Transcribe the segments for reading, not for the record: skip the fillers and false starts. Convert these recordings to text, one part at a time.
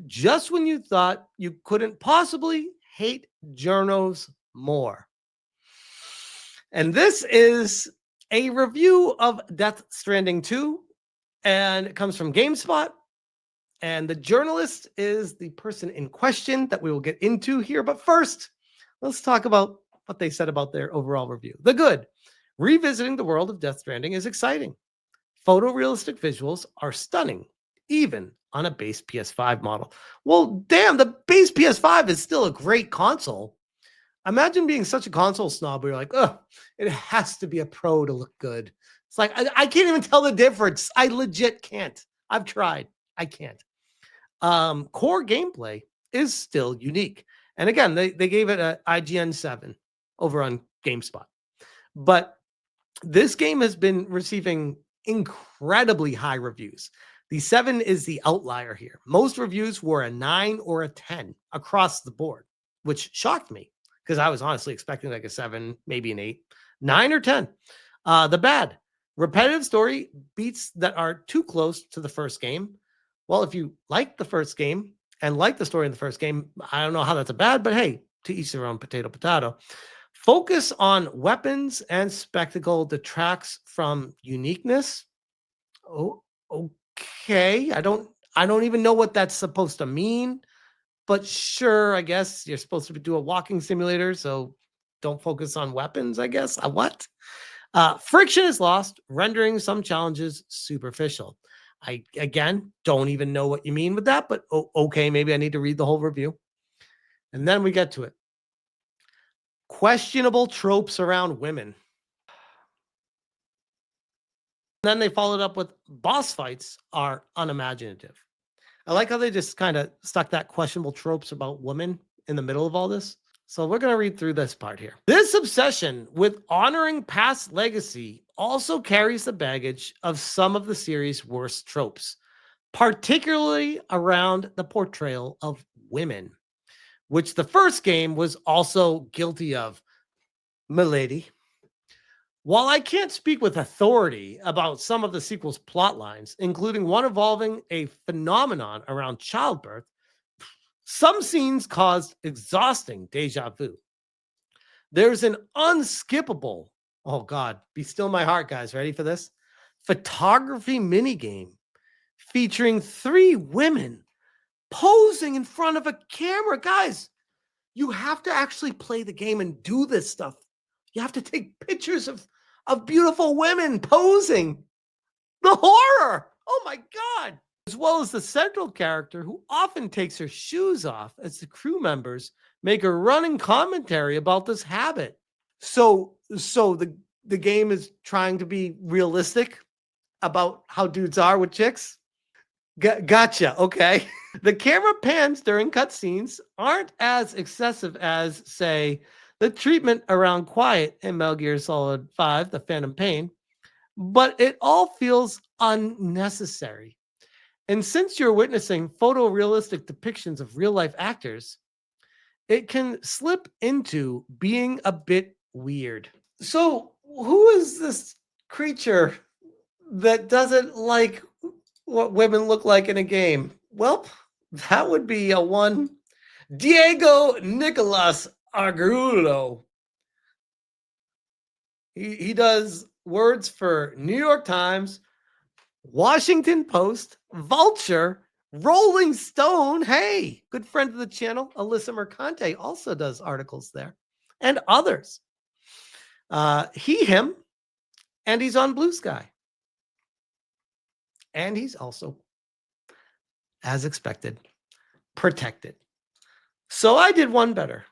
just when you thought you couldn't possibly hate journos more. And this is a review of Death Stranding 2, and it comes from GameSpot. And the journalist is the person in question that we will get into here. But first, let's talk about what they said about their overall review. The good. Revisiting the world of Death Stranding is exciting. Photorealistic visuals are stunning, even on a base PS5 model. Well, damn, the base PS5 is still a great console. Imagine being such a console snob where you're like, oh, it has to be a pro to look good. It's like, I can't even tell the difference. I legit can't. I've tried. I can't. Core gameplay is still unique. And again, they gave it an IGN 7 over on GameSpot. But this game has been receiving incredibly high reviews. The 7 is the outlier here. Most reviews were a 9 or a 10 across the board, which shocked me because I was honestly expecting like a 7, maybe an 8, 9 or 10. The bad. Repetitive story beats that are too close to the first game. Well, if you like the first game and like the story in the first game, I don't know how that's a bad, but hey, to each their own, potato. Focus on weapons and spectacle detracts from uniqueness. Oh, okay. I don't even know what that's supposed to mean, but sure, I guess you're supposed to do a walking simulator, so don't focus on weapons, I guess. What? Friction is lost, rendering some challenges superficial. I, again, don't even know what you mean with that, but okay, maybe I need to read the whole review. And then we get to it. Questionable tropes around women. And then they followed up with boss fights are unimaginative. I like how they just kind of stuck that questionable tropes about women in the middle of all this. So we're going to read through this part here. This obsession with honoring past legacy also carries the baggage of some of the series' worst tropes, particularly around the portrayal of women, which the first game was also guilty of. Milady. While I can't speak with authority about some of the sequel's plot lines, including one involving a phenomenon around childbirth, some scenes caused exhausting deja vu. There's an unskippable, oh God, be still my heart, guys. Ready for this? Photography minigame featuring 3 women posing in front of a camera. Guys, you have to actually play the game and do this stuff. You have to take pictures of beautiful women posing. The horror. Oh my God. As well as the central character who often takes her shoes off as the crew members make a running commentary about this habit. So the game is trying to be realistic about how dudes are with chicks. Gotcha. Okay. The camera pans during cutscenes aren't as excessive as, say, the treatment around Quiet in Metal Gear Solid 5, The Phantom Pain, but it all feels unnecessary. And since you're witnessing photorealistic depictions of real-life actors, it can slip into being a bit weird. So, who is this creature that doesn't like what women look like in a game? Well, that would be a one Diego Nicolás Argüello. He does words for New York Times, Washington Post, Vulture, Rolling Stone. Hey, good friend of the channel, Alyssa Mercante, also does articles there, and others. Him, and he's on Blue Sky. And he's also, as expected, protected. So I did one better.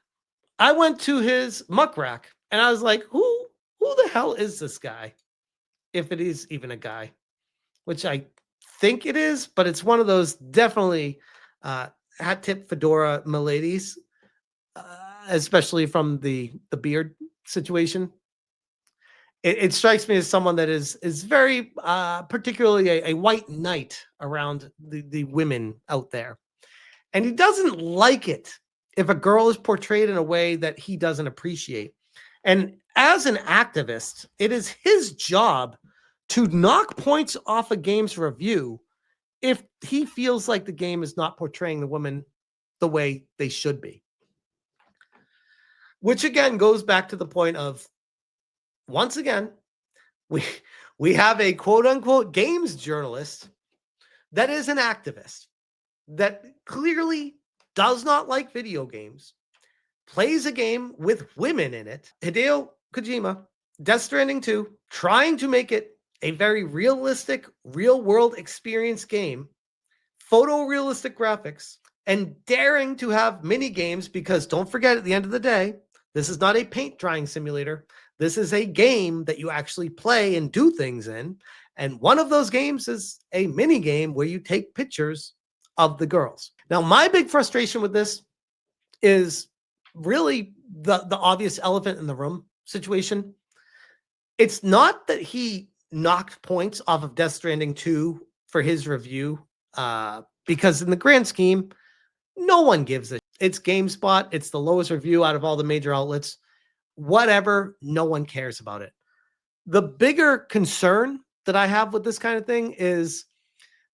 I went to his muck rack, and I was like, who the hell is this guy? If it is even a guy, which I think it is, but it's one of those definitely hat tip fedora miladies, especially from the beard situation. It strikes me as someone that is very particularly a white knight around the women out there. And he doesn't like it if a girl is portrayed in a way that he doesn't appreciate. And as an activist, it is his job to knock points off a game's review if he feels like the game is not portraying the women the way they should be. Which again goes back to the point of, once again, we have a quote unquote games journalist that is an activist that clearly does not like video games, plays a game with women in it. Hideo Kojima, Death Stranding 2, trying to make it a very realistic, real world experience game, photorealistic graphics, and daring to have mini games, because don't forget, at the end of the day, this is not a paint drying simulator. This is a game that you actually play and do things in. And one of those games is a mini game where you take pictures of the girls. Now, my big frustration with this is really the obvious elephant in the room situation. It's not that he knocked points off of Death Stranding 2 for his review, because in the grand scheme, no one gives a. It's GameSpot. It's the lowest review out of all the major outlets. Whatever, no one cares about it. The bigger concern that I have with this kind of thing is,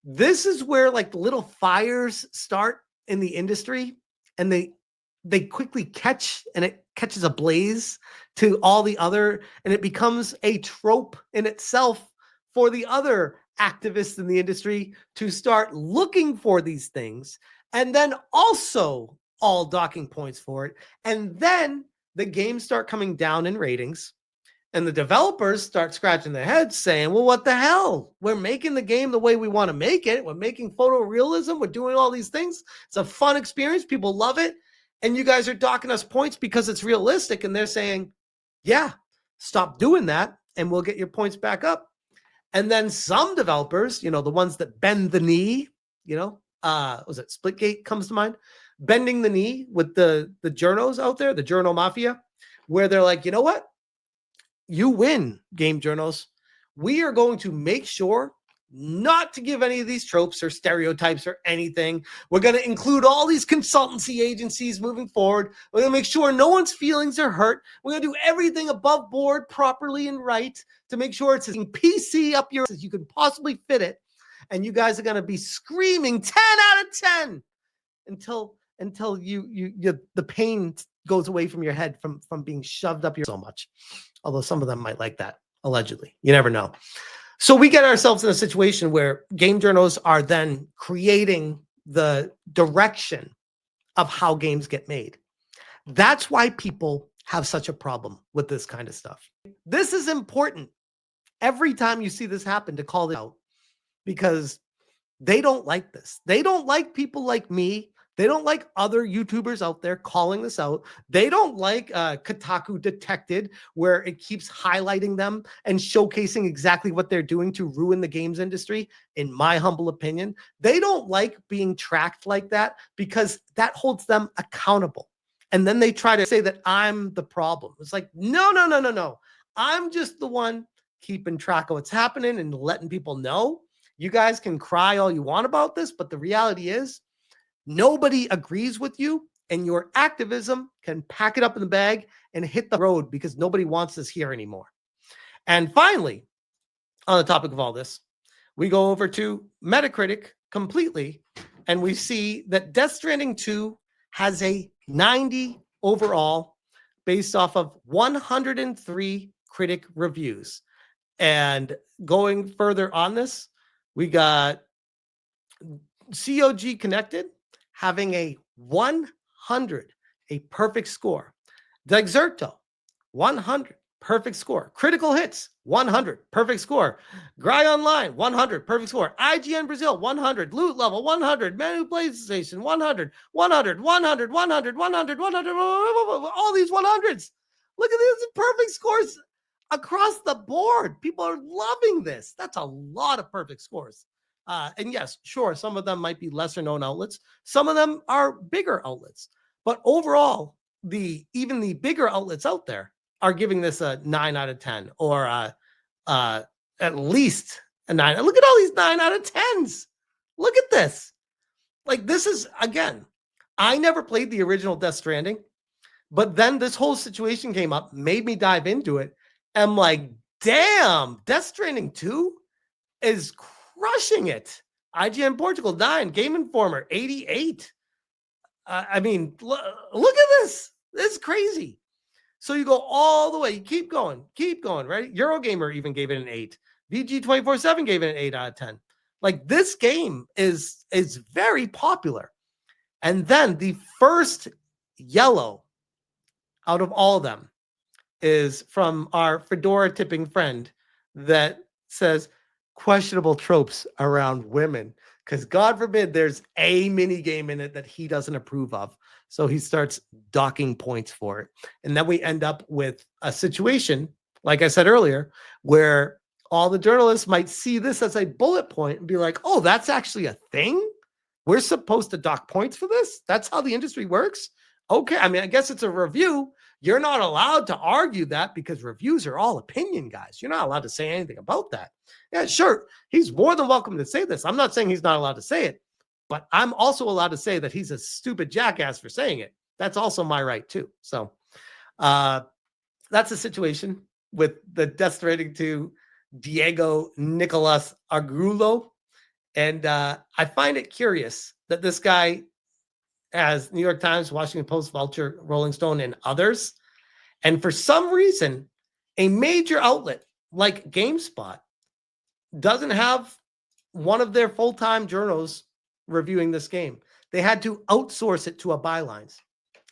this is where like little fires start in the industry, and they quickly catch, and it catches a blaze to all the other, and it becomes a trope in itself for the other activists in the industry to start looking for these things, and then also all docking points for it. And then the games start coming down in ratings, and the developers start scratching their heads saying, well, what the hell? We're making the game the way we want to make it. We're making photorealism. We're doing all these things. It's a fun experience. People love it. And you guys are docking us points because it's realistic. And they're saying, yeah, stop doing that, and we'll get your points back up. And then some developers, the ones that bend the knee, was it Splitgate comes to mind? Bending the knee with the journos out there, the journo mafia, where they're like, you know what? You win, game journals. We are going to make sure not to give any of these tropes or stereotypes or anything. We're going to include all these consultancy agencies moving forward. We're going to make sure no one's feelings are hurt. We're going to do everything above board properly and right to make sure it's as PC up your as you can possibly fit it. And you guys are going to be screaming 10 out of 10 until the pain goes away from your head from being shoved up your so much. Although some of them might like that, allegedly. You never know. So we get ourselves in a situation where game journals are then creating the direction of how games get made. That's why people have such a problem with this kind of stuff. This is important every time you see this happen to call it out, because they don't like this. They don't like people like me. They don't like other YouTubers out there calling this out. They don't like Kotaku Detected, where it keeps highlighting them and showcasing exactly what they're doing to ruin the games industry, in my humble opinion. They don't like being tracked like that, because that holds them accountable. And then they try to say that I'm the problem. It's like, no. I'm just the one keeping track of what's happening and letting people know. You guys can cry all you want about this, but the reality is, nobody agrees with you, and your activism can pack it up in the bag and hit the road, because nobody wants this here anymore. And finally, on the topic of all this, we go over to Metacritic completely, and we see that Death Stranding 2 has a 90 overall based off of 103 critic reviews. And going further on this, we got COG Connected having a 100, a perfect score. Dexerto, 100, perfect score. Critical Hits, 100, perfect score. Gry Online, 100, perfect score. IGN Brazil, 100. Loot Level, 100. Manu PlayStation, 100. 100, 100, 100, 100, 100. All these 100s. Look at these perfect scores across the board. People are loving this. That's a lot of perfect scores. And yes, sure, some of them might be lesser known outlets. Some of them are bigger outlets. But overall, even the bigger outlets out there are giving this a 9 out of 10, or at least a 9. Look at all these 9 out of 10s. Look at this. Like, this is, again, I never played the original Death Stranding, but then this whole situation came up, made me dive into it. I'm like, damn, Death Stranding 2 is crushing it IGN Portugal 9, Game Informer 88. I mean, look at this. This is crazy. So you go all the way, you keep going, right? Eurogamer even gave it an 8. VG247 gave it an 8 out of 10. Like, this game is very popular. And then the first yellow out of all of them is from our fedora tipping friend that says questionable tropes around women. Because God forbid there's a mini game in it that he doesn't approve of. So he starts docking points for it. And then we end up with a situation, like I said earlier, where all the journalists might see this as a bullet point and be like, oh, that's actually a thing? We're supposed to dock points for this? That's how the industry works? Okay, I mean, I guess it's a review. You're not allowed to argue that because reviews are all opinion, guys. You're not allowed to say anything about that. Yeah, sure. He's more than welcome to say this. I'm not saying he's not allowed to say it, but I'm also allowed to say that he's a stupid jackass for saying it. That's also my right too. So that's the situation with the Death Stranding to Diego Nicolás Argüello. And I find it curious that this guy has New York Times, Washington Post, Vulture, Rolling Stone, and others. And for some reason, a major outlet like GameSpot doesn't have one of their full-time journals reviewing this game. They had to outsource it to a bylines.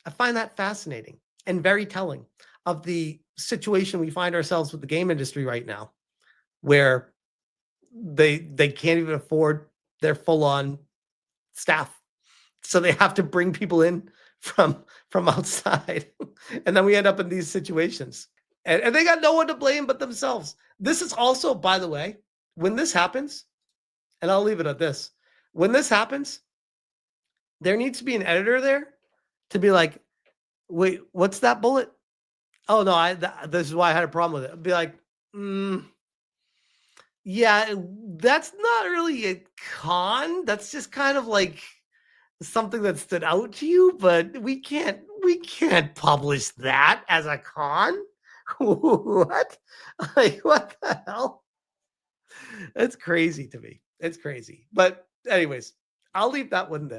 I find that fascinating and very telling of the situation we find ourselves with the game industry right now, where they can't even afford their full-on staff. So they have to bring people in from outside. And then we end up in these situations. And they got no one to blame but themselves. This is also, by the way, when this happens, and I'll leave it at this. When this happens, there needs to be an editor there to be like, wait, what's that bullet? Oh, no, this is why I had a problem with it. I'd be like, yeah, that's not really a con. That's just kind of like something that stood out to you, but we can't publish that as a con. What? Like, what the hell? It's crazy to me. It's crazy. But anyways, I'll leave that one there.